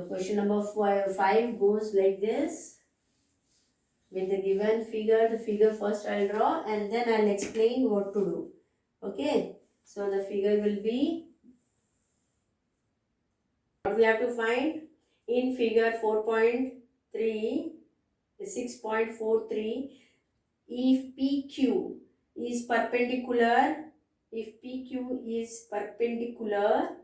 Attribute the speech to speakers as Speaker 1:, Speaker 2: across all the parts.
Speaker 1: question number 5 goes like this. With the given figure, the figure first I'll draw and then I'll explain what to do. Okay. So the figure will be, what we have to find in figure 4.3, 6.43, if PQ is perpendicular, if PQ is perpendicular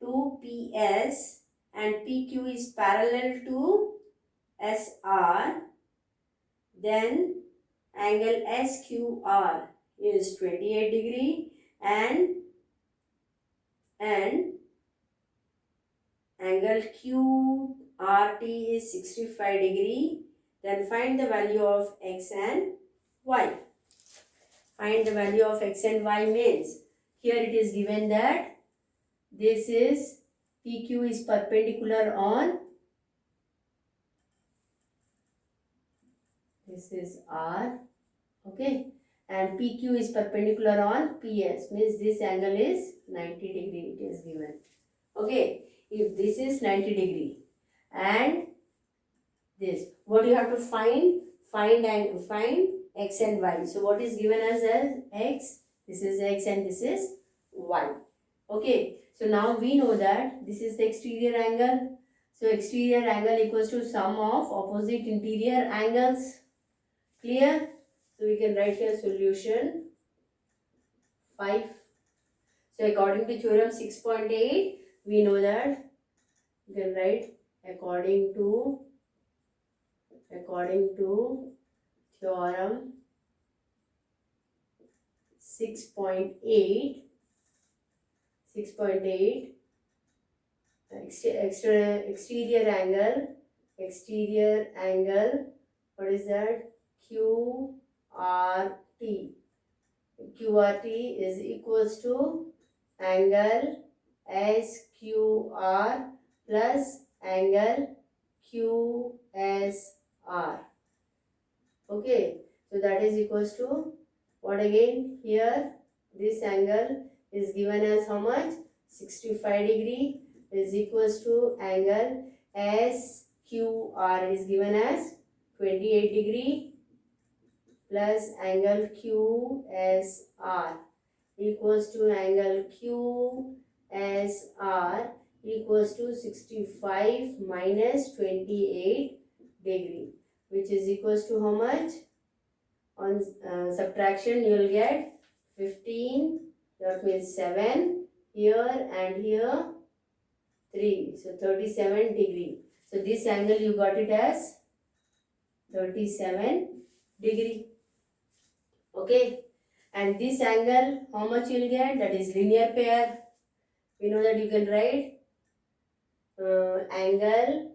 Speaker 1: to PS and PQ is parallel to SR, then angle SQR is 28 degree and angle QRT is 65 degree. Then find the value of X and Y. Find the value of X and Y means, here it is given that this is PQ is perpendicular on, this is R, okay, and PQ is perpendicular on PS, means this angle is 90 degree, it is given. Okay, if this is 90 degree and this, what you have to find X and Y. So what is given as X, this is X and this is Y. Okay, so now we know that this is the exterior angle. So exterior angle equals to sum of opposite interior angles. Clear? So we can write here solution 5. So according to theorem 6.8, we know that you can write according to theorem 6.8, exterior angle, what is that? QRT is equals to angle SQR plus angle QSR. Okay, so that is equals to what again? Here this angle is given as how much? 65 degree is equals to angle SQR is given as 28 degree plus angle QSR equals to angle QSR equals to 65 minus 28 degree, which is equals to how much? On subtraction you will get 15, that means 7 here and here 3, so 37 degree. So this angle you got it as 37 degree. Okay, and this angle how much you will get? That is linear pair. We know that you can write angle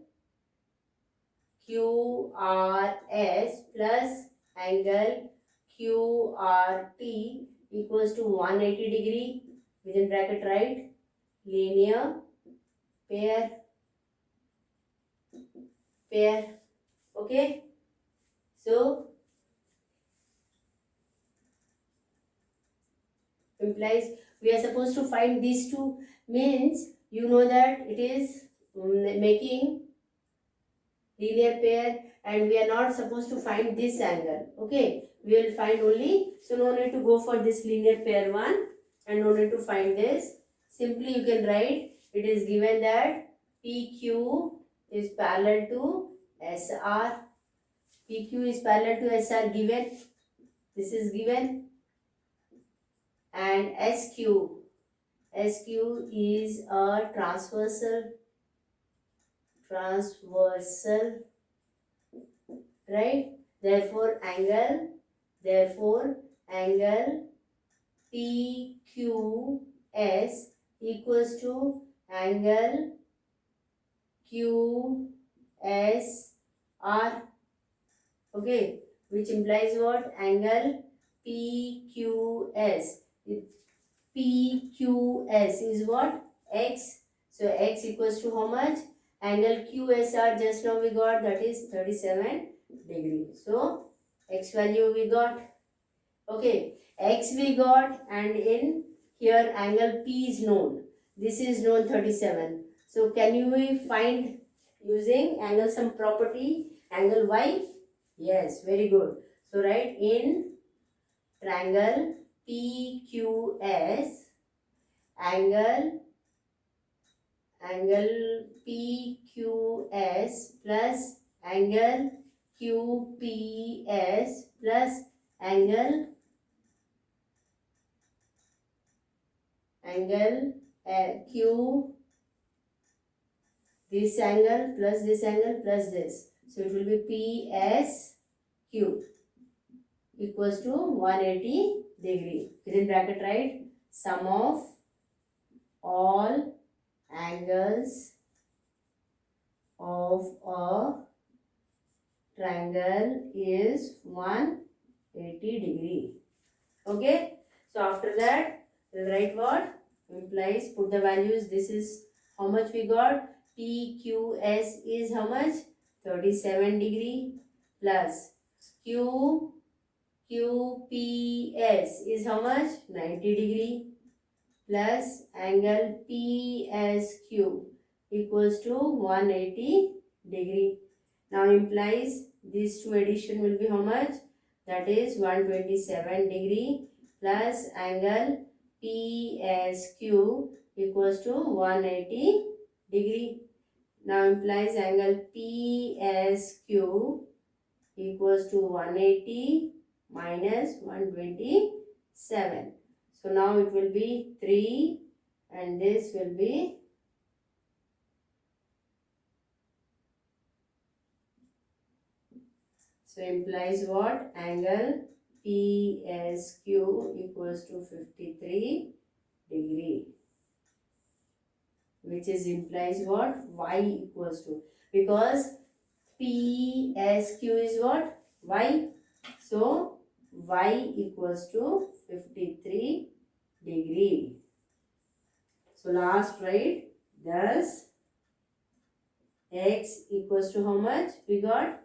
Speaker 1: QRS plus angle QRT equals to 180 degree, within bracket write linear pair. Okay, so implies we are supposed to find these two, means you know that it is making linear pair and we are not supposed to find this angle. Okay, we will find only, so no need to go for this linear pair one and no need to find this. Simply you can write, it is given that PQ is parallel to SR. PQ is parallel to SR given, this is given, and SQ is a transversal, right? Therefore angle PQS equals to angle QSR. Okay, which implies what? Angle PQS. PQS is what? X. So X equals to how much? Angle QSR just now we got, that is 37 degree. So X value we got. Okay, X we got, and in here angle P is known. This is known 37. So can you find using angle sum property angle y? Yes, very good. So write in triangle PQS angle PQS plus angle QPS plus angle Q, this angle plus this angle plus this. So it will be PSQ equals to 180 degree. Within bracket write sum of all angles of a triangle is 180 degree. Okay. So after that we'll write what? Implies, put the values. This is how much we got. PQS is how much? 37 degree plus QPS is how much? 90 degree plus angle PSQ equals to 180 degree. Now implies these two addition will be how much? That is 127 degree plus angle PSQ equals to 180 degree. Now implies angle PSQ equals to 180 minus 127. So now it will be 3 and this will be so implies what? Angle PSQ equals to 53 degree, which is implies what? Y equals to, because PSQ is what? Y. So Y equals to 53 degree. So last write thus X equals to how much? We got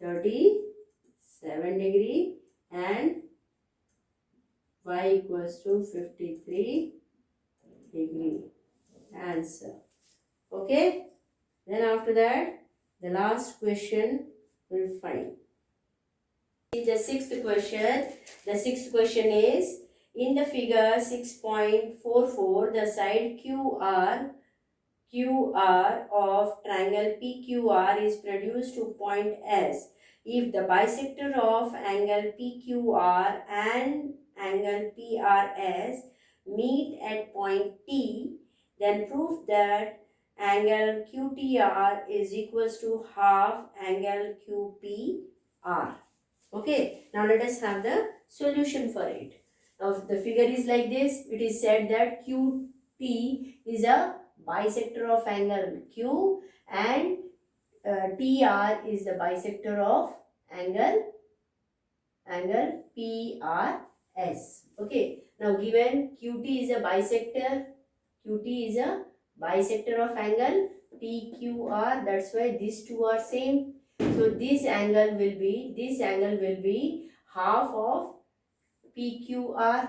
Speaker 1: 37 degree and Y equals to 53 degree. Answer. Okay. Then after that the last question we'll find. The sixth question. The sixth question is, in the figure 6.44, the side QR of triangle PQR is produced to point S. If the bisector of angle PQR and angle PRS meet at point T, then prove that angle QTR is equals to half angle QPR. Okay, now let us have the solution for it. Now the figure is like this. It is said that QT is a bisector of angle Q and TR is the bisector of angle PRS. Okay, now given QT is a bisector, QT is a bisector of angle PQR, that's why these two are same. So this angle will be half of PQR,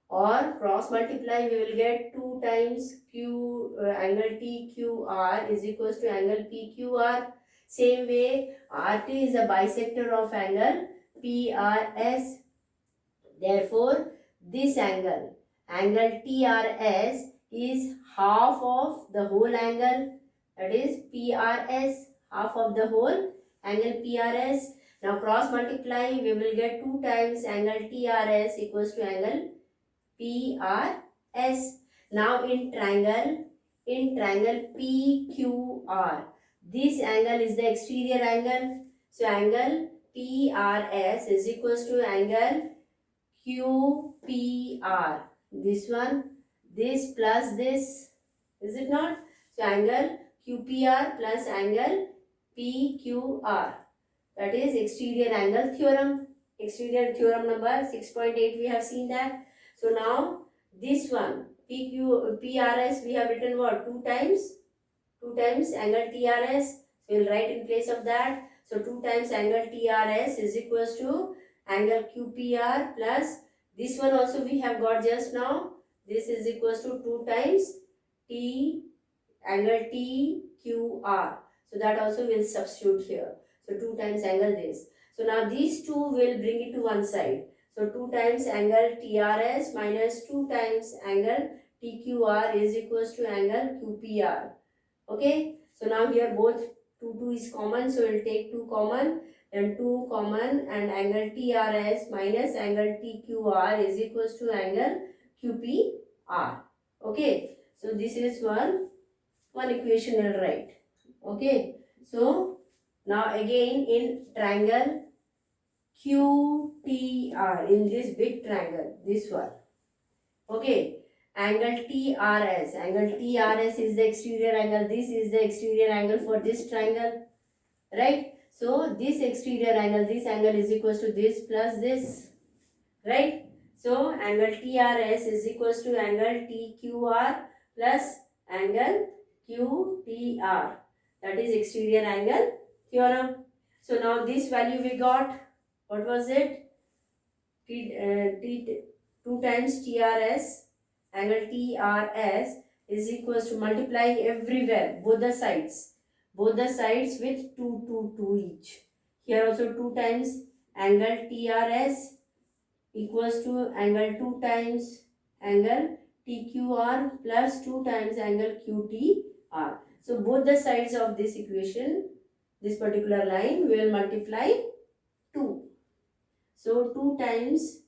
Speaker 1: or cross multiply we will get 2 times angle TQR is equals to angle PQR. Same way RT is a bisector of angle PRS. Therefore this angle TRS is half of the whole angle, that is PRS, half of the whole angle PRS. Now cross multiply we will get 2 times angle TRS equals to angle PRS. Now in triangle PQR, this angle is the exterior angle. So angle PRS is equals to angle QPR. This one, this plus this, is it not? So angle QPR plus angle PQR, that is exterior angle theorem. Exterior theorem number 6.8 we have seen that. So now this one PRS we have written what? 2 times angle TRS. So we will write in place of that. So 2 times angle TRS is equals to angle QPR plus this one also we have got just now. This is equals to 2 times TQR. So that also will substitute here. So 2 times angle this. So now these two will bring it to one side. So 2 times angle TRS minus 2 times angle TQR is equals to angle QPR. Okay. So now here both 2 is common. So we'll take 2 common. Then 2 common, and angle TRS minus angle TQR is equals to angle QPR. Okay. So this is one equation will write. Okay. So now again in triangle QTR, in this big triangle, this one. Okay. Angle TRS is the exterior angle. This is the exterior angle for this triangle. Right. So this exterior angle, this angle is equals to this plus this. Right. So angle TRS is equals to angle TQR plus angle QTR. That is exterior angle theorem. So now this value we got. What was it? 2 times TRS, angle TRS is equals to multiply everywhere, both the sides with 2 each. Here also 2 times angle TRS equals to angle 2 times angle TQR plus 2 times angle QTR. So both the sides of this equation, this particular line, will multiply 2. So 2 times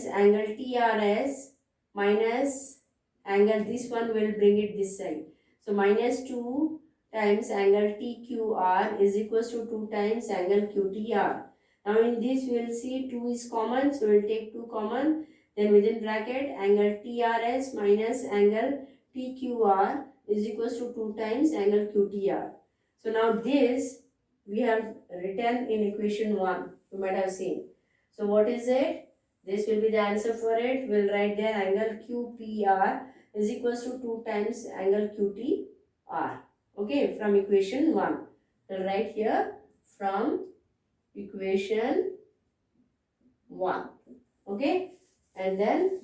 Speaker 1: angle TRS minus angle, this one will bring it this side. So minus 2 times angle TQR is equals to 2 times angle QTR. Now in this we will see 2 is common, so we will take 2 common. Then within bracket angle TRS minus angle TQR is equals to 2 times angle QTR. So now this we have written in equation 1. You might have seen. So what is it? This will be the answer for it. We'll write there angle QPR is equals to 2 times angle QTR. Okay, from equation 1. We'll write here from equation 1. Okay, and then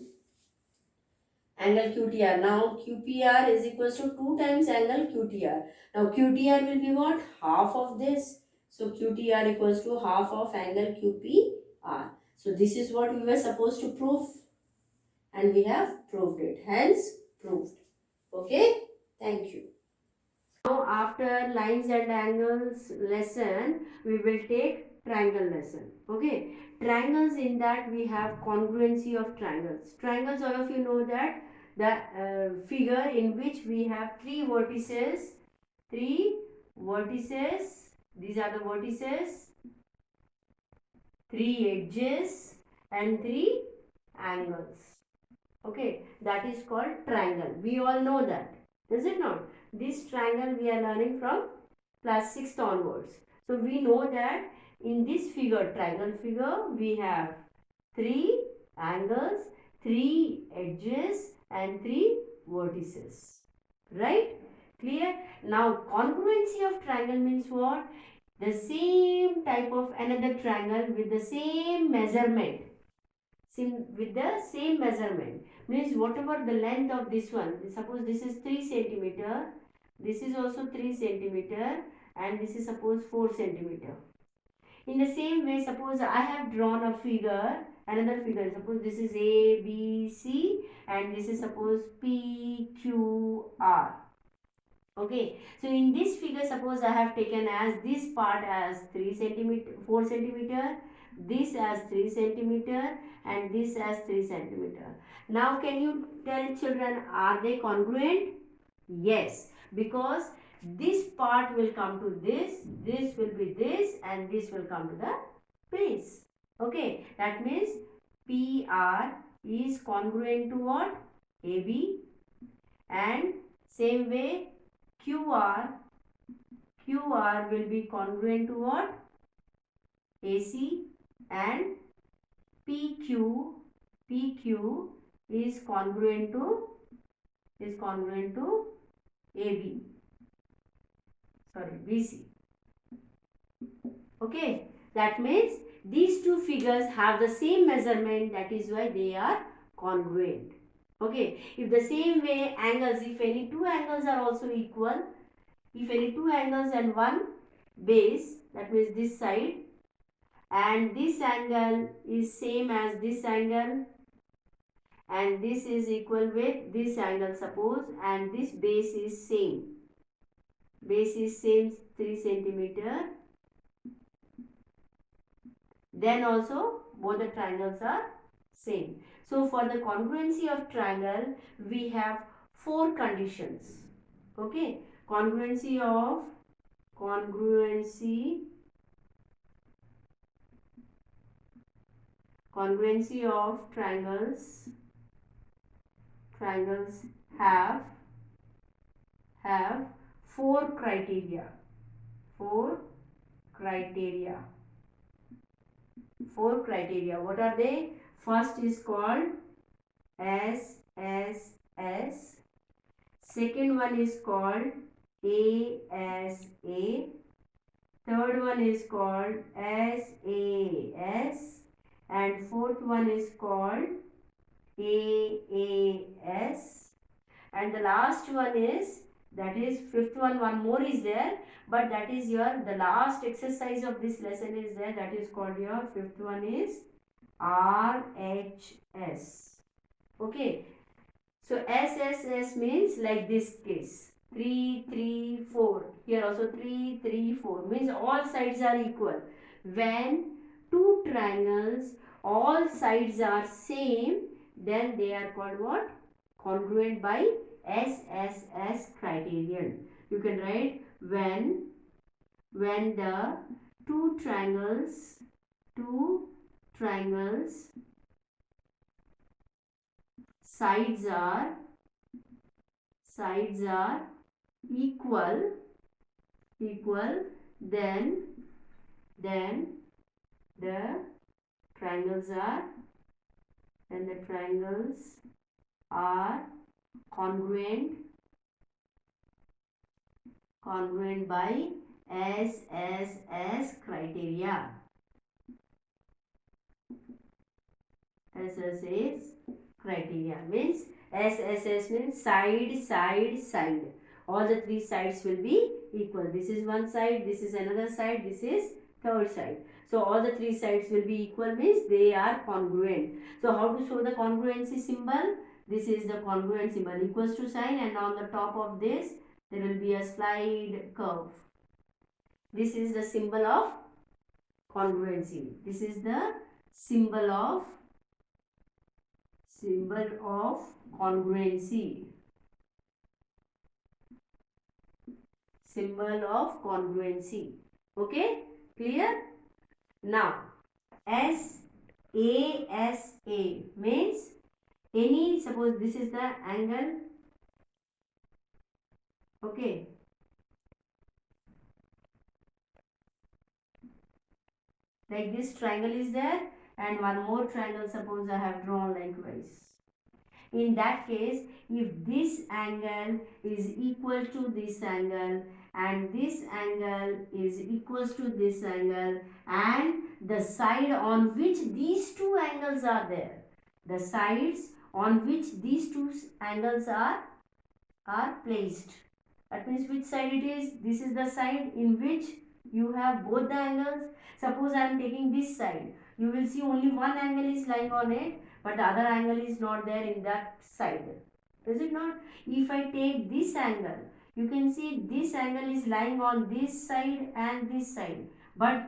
Speaker 1: angle QTR. Now QPR is equals to 2 times angle QTR. Now QTR will be what? Half of this. So QTR equals to half of angle QPR. So this is what we were supposed to prove, and we have proved it. Hence proved. Okay. Thank you. Now after lines and angles lesson, we will take triangle lesson. Okay. Triangles, in that we have congruency of triangles. Triangles, all of you know that the figure in which we have three vertices. These are the vertices, 3 edges and 3 angles. Okay, that is called triangle. We all know that, is it not? This triangle we are learning from class 6th onwards. So we know that in this figure, triangle figure, we have 3 angles, 3 edges and 3 vertices. Right? Clear? Now congruency of triangle means what? The same type of another triangle with the same measurement. With the same measurement means whatever the length of this one, suppose this is 3 centimeter, this is also 3 centimeter, and this is suppose 4 centimeter. In the same way, suppose I have drawn a figure, another figure, suppose this is A, B, C, and this is suppose P, Q, R. Okay, so in this figure, suppose I have taken as this part as 3 centimeter, 4 centimeter, this as 3 centimeter, and this as 3 centimeter. Now can you tell children, are they congruent? Yes, because this part will come to this will be this, and this will come to the base. Okay, that means PR is congruent to what? AB, and same way QR will be congruent to what? AC, and PQ is congruent to AB. Sorry, BC. Okay, that means these two figures have the same measurement, that is why they are congruent. Okay, if the same way angles, if any two angles are also equal, if any two angles and one base, that means this side, and this angle is same as this angle, and this is equal with this angle suppose, and this base is same, 3 centimeter, then also both the triangles are same. So for the congruency of triangle, we have four conditions. Okay, congruency of triangles have four criteria. Four criteria. What are they? First is called SSS. Second one is called ASA. Third one is called SAS. And fourth one is called AAS. And the last one is, that is fifth one more is there, but that is the last exercise of this lesson is there, that is called your fifth one is RHS. Okay, so SSS means like this case, 3 3 4, here also 3 3 4, means all sides are equal. When two triangles all sides are same, then they are called what? Congruent by SSS criterion. You can write when the two triangles sides are equal, then the triangles are congruent by SSS criteria. SSS criteria means, SSS means side. All the three sides will be equal. This is one side, this is another side, this is third side. So all the three sides will be equal, means they are congruent. So how to show the congruency symbol? This is the congruent symbol, equals to sign, and on the top of this there will be a slide curve. This is the symbol of congruency. This is the symbol of congruency. Symbol of congruency. Okay, clear? Now, SASA means any, suppose this is the angle. Okay, like this triangle is there, and one more triangle suppose I have drawn likewise. In that case, if this angle is equal to this angle, and this angle is equals to this angle, and the side on which these two angles are there, the sides on which these two angles are placed, that means which side it is? This is the side in which you have both the angles. Suppose I am taking this side, you will see only one angle is lying on it, but the other angle is not there in that side. Is it not? If I take this angle, you can see this angle is lying on this side and this side, but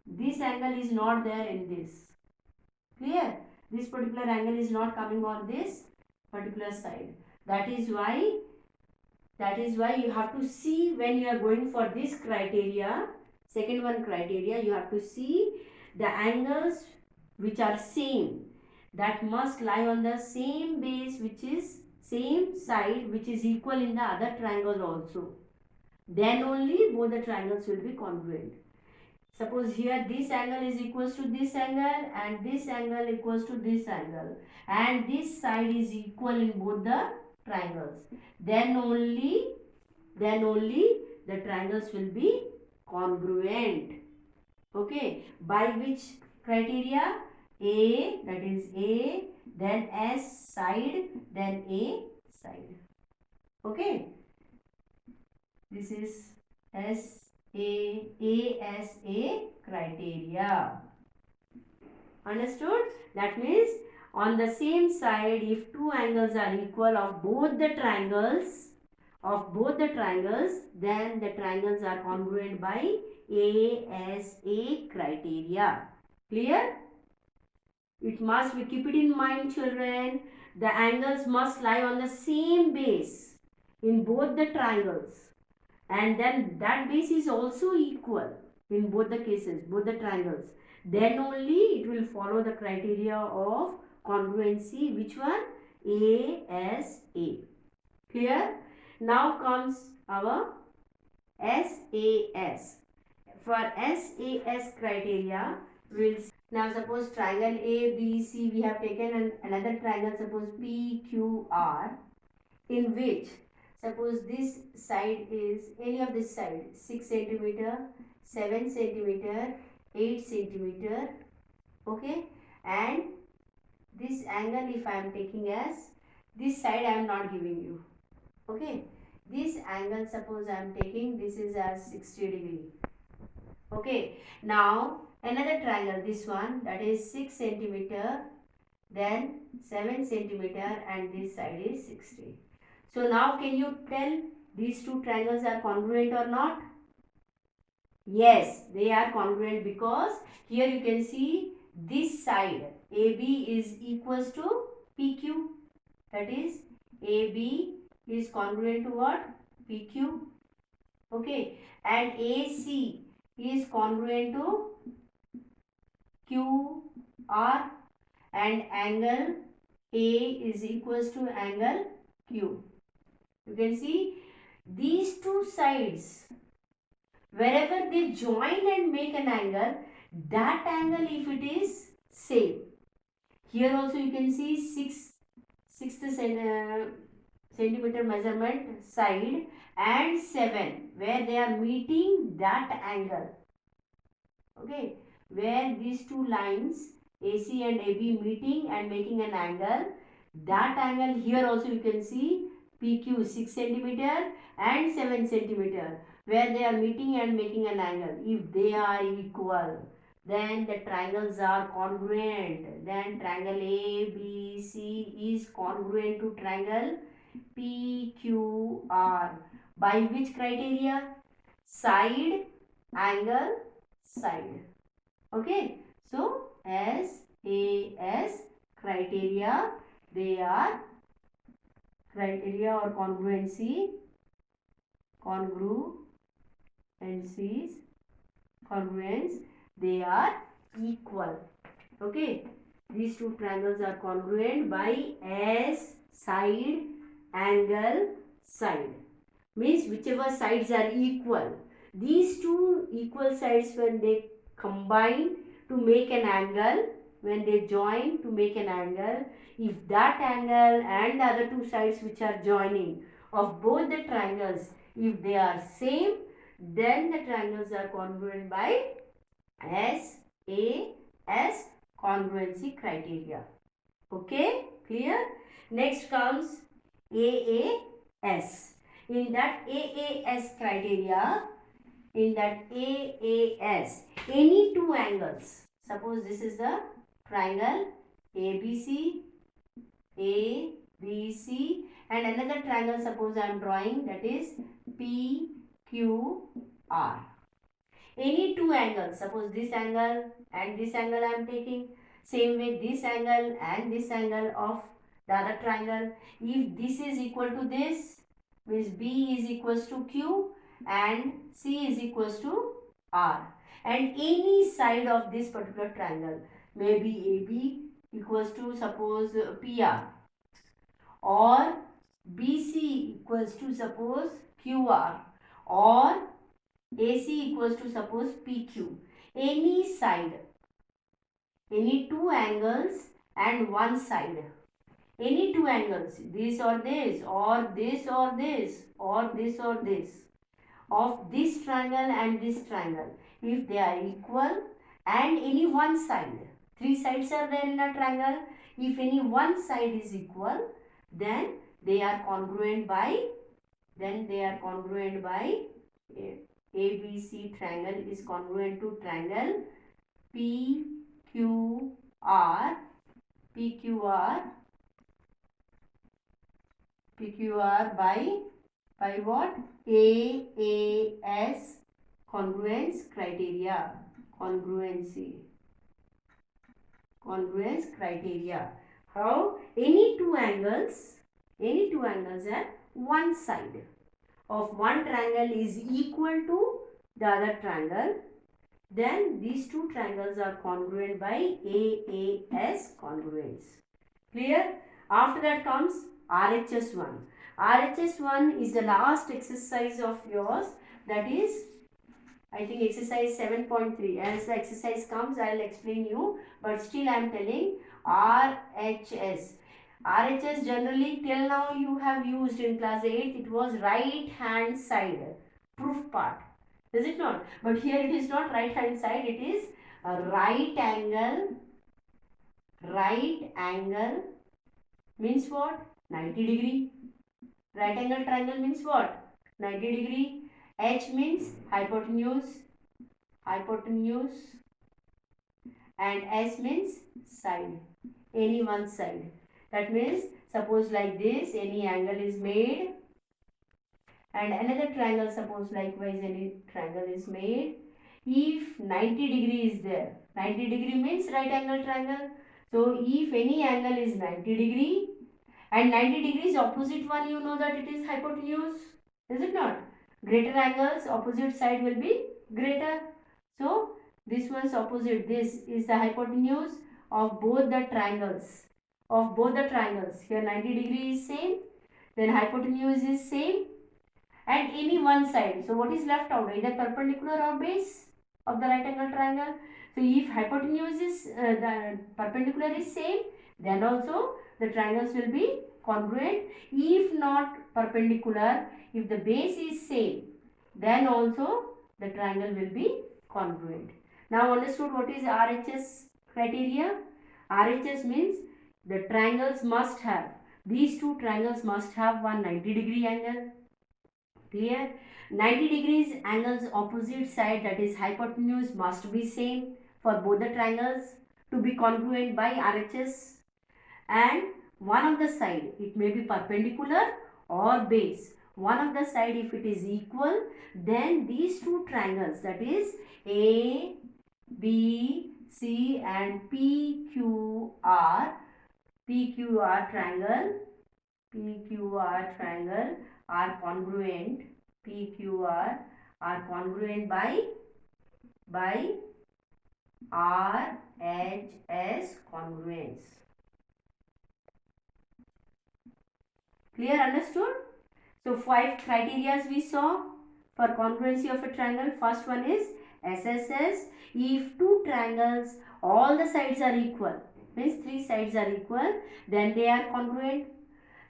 Speaker 1: this angle is not there in this. Clear? This particular angle is not coming on this particular side. That is why you have to see, when you are going for this criteria, second one criteria, you have to see the angles which are same, that must lie on the same base, which is same side, which is equal in the other triangle also. Then only both the triangles will be congruent. Suppose here this angle is equals to this angle, and this angle equals to this angle, and this side is equal in both the triangles. Then only the triangles will be congruent. Okay, by which criteria? A, that is A, then S side, then A side. Okay, this is ASA criteria. Understood? That means on the same side, if two angles are equal of both the triangles, then the triangles are congruent by ASA criteria. Clear? It must be, keep it in mind children, the angles must lie on the same base in both the triangles, and then that base is also equal in both the cases, both the triangles. Then only it will follow the criteria of congruency. Which one? ASA. Clear? Now comes our SAS. For SAS criteria, we'll now suppose triangle ABC, we have taken another triangle, suppose PQR, in which suppose this side is any of this side 6 centimeter, 7 centimeter, 8 centimeter, okay, and this angle if I am taking as this side I am not giving you, okay, this angle suppose I am taking this is as 60 degree. Okay, now another triangle, this one, that is 6 centimeter, then 7 centimeter, and this side is 60. So now can you tell these two triangles are congruent or not? Yes, they are congruent because here you can see this side AB is equals to PQ. That is AB is congruent to what? PQ. Okay, and AC is congruent to QR, and angle A is equals to angle Q. You can see these two sides, wherever they join and make an angle, that angle if it is same. Here also you can see 6 centimeter measurement side and 7 where they are meeting that angle. Okay, where these two lines AC and AB meeting and making an angle, that angle here also you can see PQ 6 centimeter and 7 centimeter where they are meeting and making an angle. If they are equal, then the triangles are congruent. Then triangle ABC is congruent to triangle PQR. By which criteria? Side, angle, side. Okay, so SAS criteria, they are criteria or congruencies, congruence, they are equal. Okay, these two triangles are congruent by S side, angle, side. Means whichever sides are equal. These two equal sides, when they combine to make an angle, when they join to make an angle, if that angle and the other two sides which are joining of both the triangles, if they are same, then the triangles are congruent by SAS congruency criteria. Okay, clear? Next comes AAS. In that AAS criteria, any two angles, suppose this is the triangle ABC, and another triangle suppose I am drawing, that is PQR. Any two angles, suppose this angle and this angle I am taking, same way this angle and this angle of the other triangle, if this is equal to this, means B is equals to Q and C is equals to R, and any side of this particular triangle, maybe AB equals to suppose PR, or BC equals to suppose QR, or AC equals to suppose PQ. Any side, any two angles and one side, any two angles, this or this, or this or this, or this or this, of this triangle and this triangle, if they are equal, and any one side, three sides are there in a triangle, If any one side is equal, then they are congruent by ABC triangle is congruent to triangle PQR by what? AAS congruence criteria. Congruence criteria. How? Any two angles at one side of one triangle is equal to the other triangle, then these two triangles are congruent by AAS congruence. Clear? After that comes RHS1. RHS1 is the last exercise of yours, that is I think exercise 7.3. As the exercise comes, I will explain you, but still I am telling RHS. RHS generally till now you have used in class 8, it was right hand side proof part. Is it not? But here it is not right hand side, it is a right angle means what? 90 degree. Right angle triangle means what? 90 degree. H means hypotenuse and S means side, any one side. That means suppose like this any angle is made and another triangle, suppose likewise any triangle is made. If 90 degree is there, 90 degree means right angle triangle. So if any angle is 90 degree and 90 degrees opposite one, you know that it is hypotenuse, is it not? Greater angles opposite side will be greater. So this one's opposite, this is the hypotenuse of both the triangles. Here 90 degree is same, then hypotenuse is same, and any one side. So what is left out? Either perpendicular or base of the right angle triangle. So if hypotenuse is the perpendicular is same, then also the triangles will be congruent. If not perpendicular, if the base is same, then also the triangle will be congruent. Now understood what is RHS criteria? RHS means the triangles must have, these two triangles must have one 90 degree angle. Clear? 90 degrees angles opposite side, that is hypotenuse, must be same for both the triangles to be congruent by RHS. And one of the side, it may be perpendicular or base. One of the side, if it is equal, then these two triangles, that is A, B, C and PQR triangle are congruent. PQR are congruent by RHS congruence. Clear? Understood? So 5 criteria we saw for congruency of a triangle. First one is SSS. If two triangles, all the sides are equal, means 3 sides are equal, then they are congruent.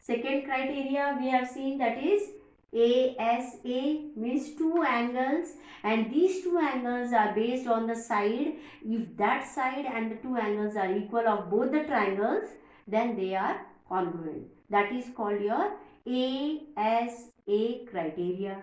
Speaker 1: Second criteria we have seen, that is ASA, means two angles, and these two angles are based on the side. If that side and the two angles are equal of both the triangles, then they are congruent. That is called your ASA criteria.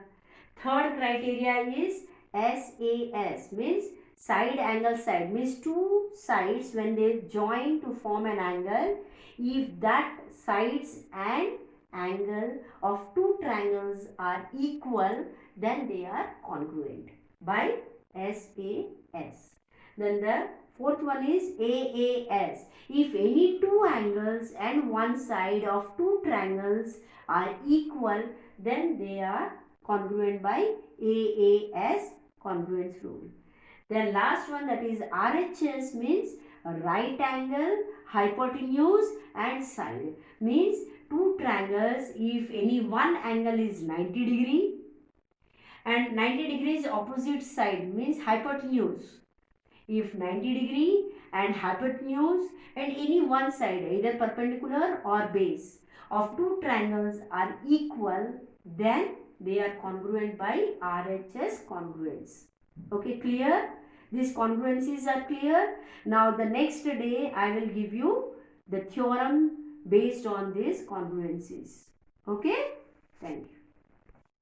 Speaker 1: Third criteria is SAS, means side angle side, means two sides when they join to form an angle, if that sides and angle of two triangles are equal, then they are congruent by SAS. Then the fourth one is AAS. If any two angles and one side of two triangles are equal, then they are congruent by AAS congruence rule. Then last one, that is RHS, means right angle, hypotenuse and side, means two triangles, if any one angle is 90 degree and 90 degrees opposite side, means hypotenuse. If 90 degree and hypotenuse and any one side, either perpendicular or base of two triangles are equal, then they are congruent by RHS congruence. Okay, clear? These congruencies are clear. Now the next day I will give you the theorem based on these congruencies. Okay.